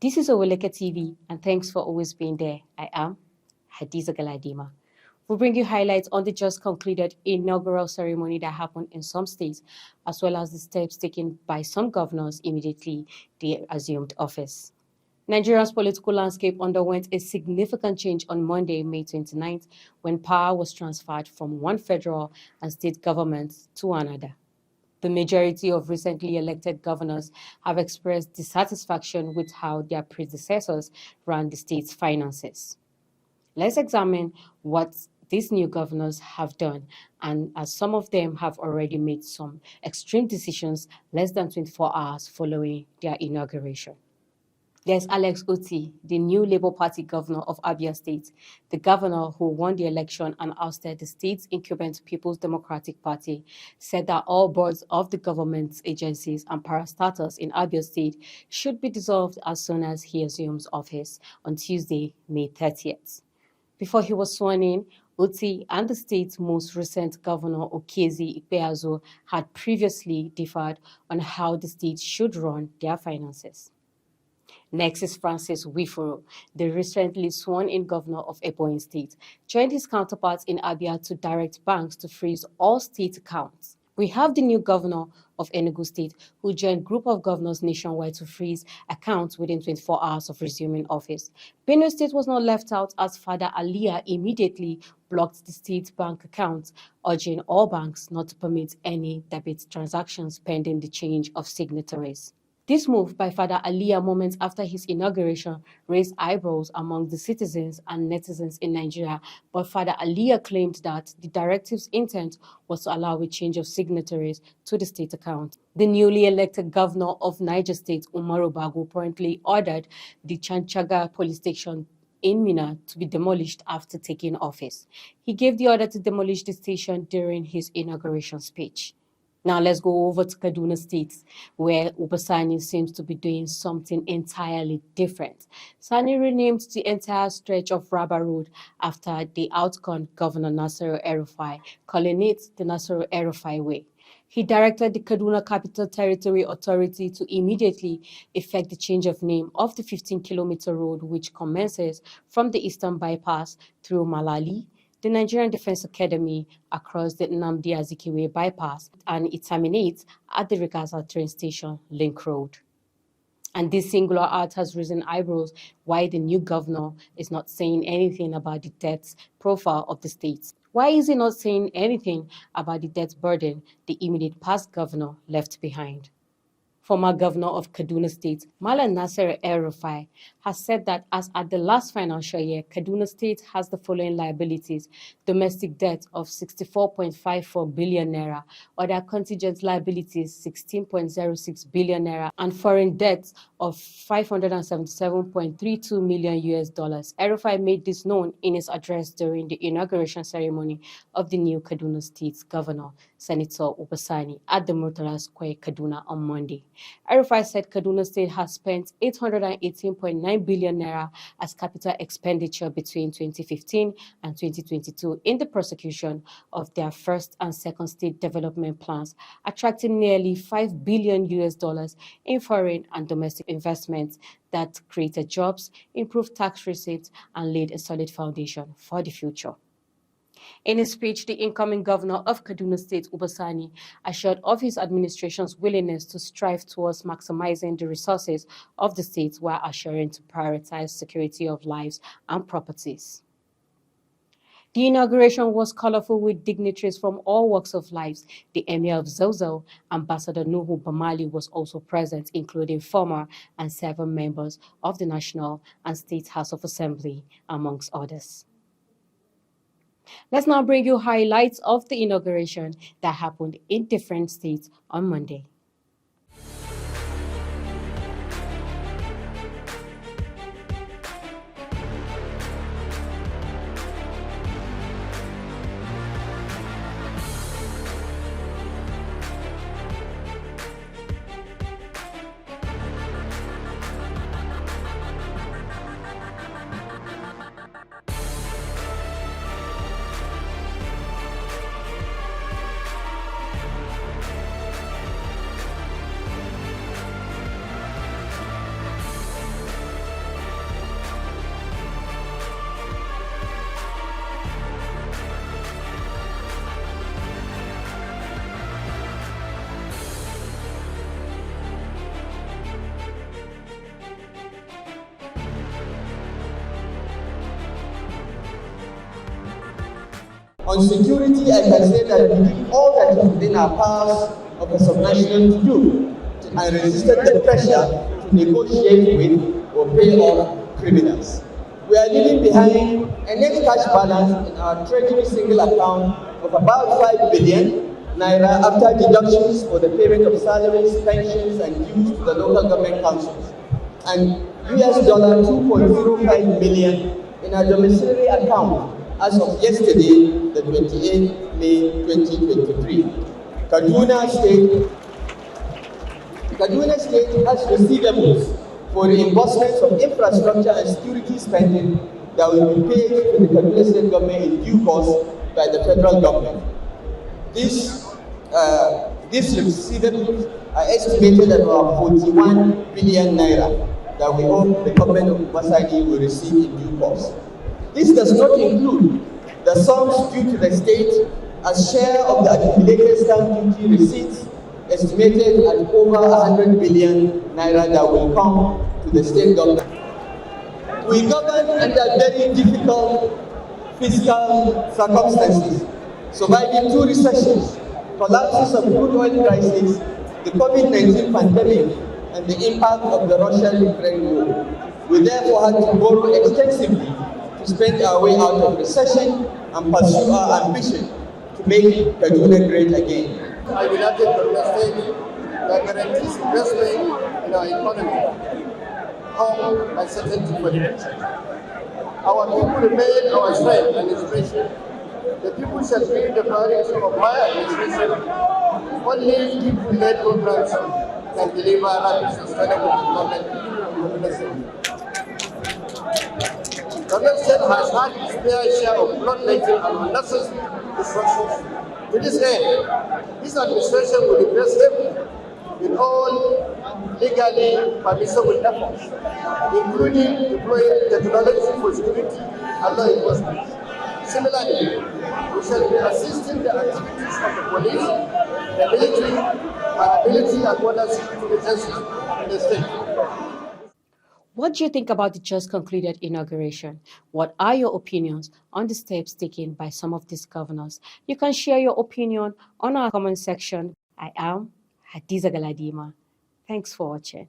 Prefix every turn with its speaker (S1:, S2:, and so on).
S1: This is Oweleketv, and thanks for always being there. I am Hadiza Galadima. We'll bring you highlights on the just concluded inaugural ceremony that happened in some states, as well as the steps taken by some governors immediately they assumed office. Nigeria's political landscape underwent a significant change on Monday, May 29th, when power was transferred from one federal and state government to another. The majority of recently elected governors have expressed dissatisfaction with how their predecessors ran the state's finances. Let's examine what these new governors have done, and as some of them have already made some extreme decisions less than 24 hours following their inauguration. There's Alex Otti, the new Labour Party governor of Abia State, the governor who won the election and ousted the state's incumbent People's Democratic Party, said that all boards of the government's agencies and parastatals in Abia State should be dissolved as soon as he assumes office on Tuesday, May 30th. Before he was sworn in, Otti and the state's most recent governor, Okezi Ikpeazu, had previously differed on how the state should run their finances. Next is Francis Wifuru, the recently sworn-in governor of Ebonyi State, joined his counterparts in Abia to direct banks to freeze all state accounts. We have the new governor of Enugu State, who joined group of governors nationwide to freeze accounts within 24 hours of resuming office. Benue State was not left out, as Father Aliyah immediately blocked the state's bank accounts, urging all banks not to permit any debit transactions pending the change of signatories. This move by Father Aliyah moments after his inauguration raised eyebrows among the citizens and netizens in Nigeria, but Father Aliyah claimed that the directive's intent was to allow a change of signatories to the state account. The newly elected governor of Niger State, Umaru Bago, apparently ordered the Chanchaga police station in Minna to be demolished after taking office. He gave the order to demolish the station during his inauguration speech. Now let's go over to Kaduna State, where Ubasani seems to be doing something entirely different. Sani renamed the entire stretch of Raba Road after the outgone Governor Nasiru El-Rufai, calling it the Nasiru El-Rufai Way. He directed the Kaduna Capital Territory Authority to immediately effect the change of name of the 15-kilometer road, which commences from the Eastern Bypass through Malali, the Nigerian Defense Academy, across the Nnamdi Azikiwe bypass, and it terminates at the Regaza train station, Link Road. And this singular act has risen eyebrows why the new governor is not saying anything about the debt profile of the state. Why is he not saying anything about the debt burden the immediate past governor left behind? Former governor of Kaduna State, Malam Nasir El-Rufai, has said that as at the last financial year, Kaduna State has the following liabilities: domestic debt of 64.54 billion naira, other contingent liabilities 16.06 billion naira, and foreign debts of 577.32 million US dollars. El-Rufai made this known in his address during the inauguration ceremony of the new Kaduna State governor, Senator Ubasani, at the Murtala Square, Kaduna, on Monday. El-Rufai said Kaduna State has spent 818.9 billion naira as capital expenditure between 2015 and 2022 in the prosecution of their first and second state development plans, attracting nearly 5 billion US dollars in foreign and domestic investments that created jobs, improved tax receipts, and laid a solid foundation for the future. In his speech, the incoming governor of Kaduna State, Ubasani, assured of his administration's willingness to strive towards maximizing the resources of the state while assuring to prioritize security of lives and properties. The inauguration was colorful with dignitaries from all walks of life. The Emir of Zozo, Ambassador Nuhu Bamali, was also present, including former and 7 members of the National and State House of Assembly, amongst others. Let's now bring you highlights of the inauguration that happened in different states on Monday.
S2: On security, I can say that we did all that is within our powers of a subnational to do, and resisted the pressure to negotiate with or pay off criminals. We are leaving behind a net cash balance in our treasury single account of about 5 billion naira after deductions for the payment of salaries, pensions, and dues to the local government councils, and US dollar 2.05 million in our domiciliary account as of yesterday, the 28th May 2023. Kaduna State has receivables for reimbursements of infrastructure and security spending that will be paid to the Kaduna State government in due course by the federal government. These receivables are estimated at about 41 billion naira that we hope the government of Masani will receive in due course. This does not include the sums due to the state as share of the accumulated stamp duty receipts estimated at over 100 billion naira that will come to the state government. We govern under very difficult fiscal circumstances, surviving 2 recessions, collapses of crude oil prices, the COVID-19 pandemic, and the impact of the Russia-Ukraine war. We therefore had to borrow extensively to spend our way out of recession and pursue our ambition to make Kaduna great again.
S3: I united Kaduna State that guarantees investment in our economy, home and certainty for the future. Our people remain our strength and inspiration. The people shall be the priority of my administration. Only people-led programs can deliver rapid sustainable development in Kaduna State. Kaduna State has had its fair share of bloodletting and unnecessary disruptions. To this end, this administration will invest heavily in all legally permissible efforts, including deploying technology for security and law enforcement. Similarly, we shall be assisting the activities of the police, the military, paramilitary, and other security agencies in the state.
S1: What do you think about the just concluded inauguration? What are your opinions on the steps taken by some of these governors? You can share your opinion on our comment section. I am Hadiza Galadima. Thanks for watching.